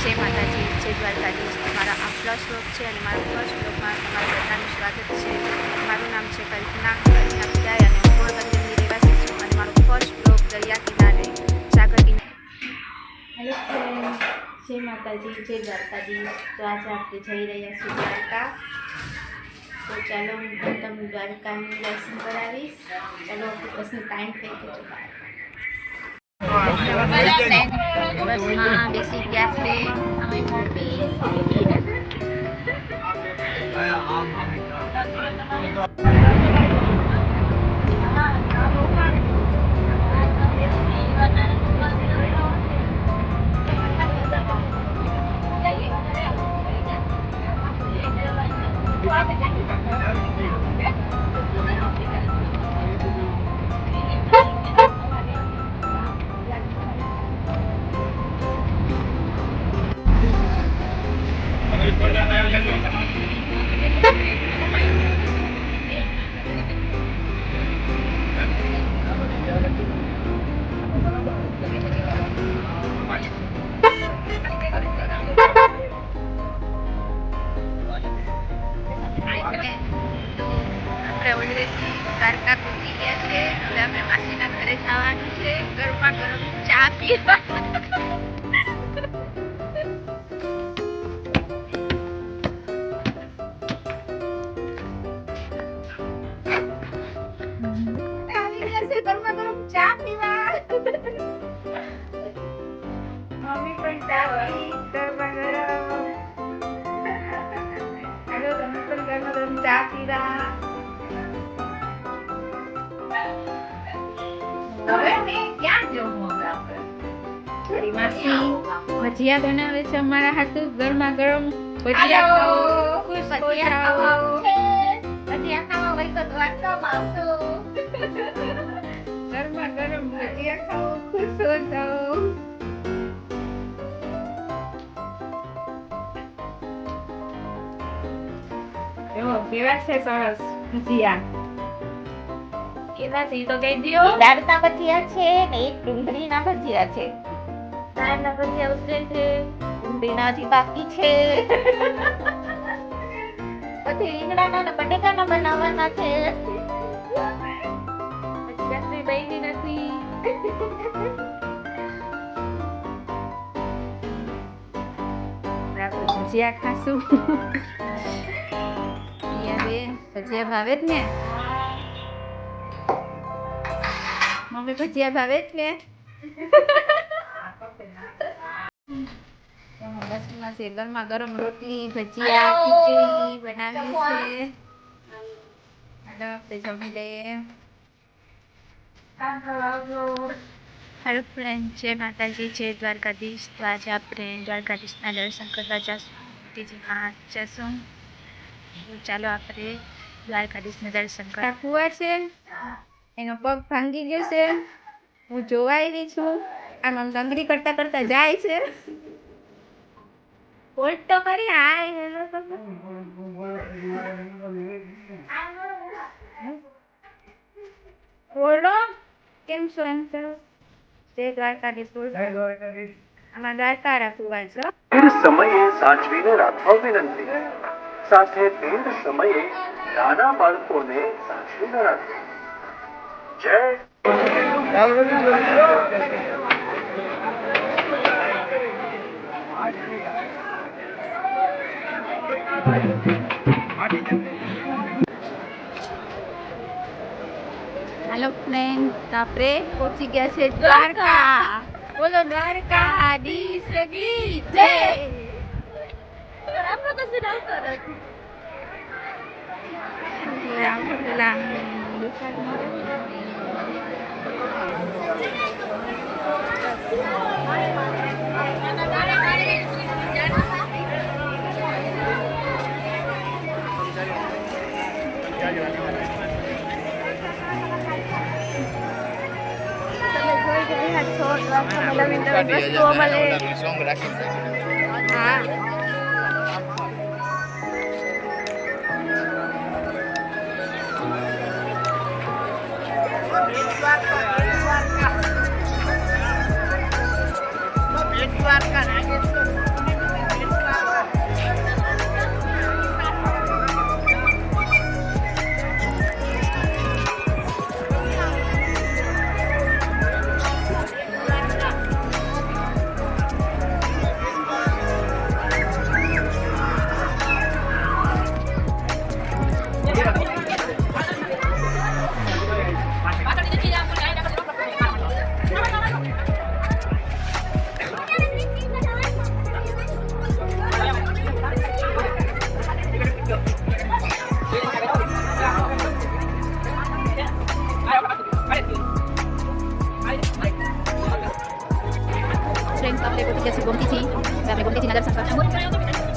જય માતાજી, જય દ્વારકાધીશ. મારા આ ફર્સ્ટ વ્લોગ છે અને મારા ફર્સ્ટ વ્લોગમાં તમારા બધાનું સ્વાગત છે. મારું નામ છે કલ્પના પિયાઈ અને હું પોરબંદરની રહેવાસી છું અને મારો ફર્સ્ટ વ્લોગ દરિયા કિનારે સાગર કિનારે. હેલો ફ્રેન્ડ, જય માતાજી, જય દ્વારકાધીશ. તો આજે આપણે જઈ રહ્યા છીએ દ્વારકા. તો ચાલો હું તમને દ્વારકાનું દર્શન કરાવીશ. ચાલો બસનો ટાઈમ થઈ ગયો છે. બસમાં બેસી ગયા છે અમે મમ્મી. દ્વારકા પહોંચી ગયા છે. હવે આપણે માસીના ઘરે જવાનું છે. ગરમા ગરમ ચા પીવા. ગરમા ગરમ ચા પીવા. મમ્મી પણ ચા પી ગરમા ગરમ. હાલો તમે પણ ગરમા ગરમ ચા પીવા. ભજીયા બનાવે છે અમારા હાથુ. ગરમા ગરમ ભજીયા ખાવા હોય તો દ્વારકામાં આવજો. ગરમા ગરમ ભજીયા ખાઓ, ખુશ હો જાઓ. કેવા છે સરસ ભજીયા? કેવા છે તો કહી દો. દાળના ભજીયા છે ને એક ડુંગળીના ભજીયા છે. દાળના ભજીયા ઉતરે છે, ડુંગળીના હજી બાકી છે. પછી રીંગણાના ને બટેકાના બનાવવાના છે. પછી ચટણી બની નથી. ભજીયા ખાશું. ભજીયા ભાવે જ ને મમ્મી? ભજીયા ભાવે જ ને? બસમાં છે ગરમા ગરમ રોટલી, ભજીયા, ખીચડી બનાવી છે. હાલો આપણે જમી લઈએ. હેલો ફ્રેન્ડ, જય માતાજી, જય દ્વારકાધીશ. તો આજે આપણે દ્વારકાધીશના દર્શન કરવા જશું. ચાલો આપણે દ્વારકાધીશના દર્શન કરવા. કુવા છે, એનો પગ ભાંગી ગયો છે. હું જોવા આવી છું. આમ ડંગરી કરતા કરતા જાય છે. બોલ તો કરી. હાય હેલો તો બોલો, કેમ છો? એમ છો? જય દ્વારકાધીશ. આમાં દ્વારકા રાખવા છો. સમયે સાચવીને રાખવા વિનંતી. સાથે તે સમયે નાના બાળકોને સાચવીને રાખવા. જય હેલો ફ્રેન્ડ, આપણે પહોંચી ગયા છે દ્વારકા. બોલો દ્વારકાધીશ કી જય. દ્વારકા નથી. હવે આપણે ગોમતીજીના દર્શન કરશું.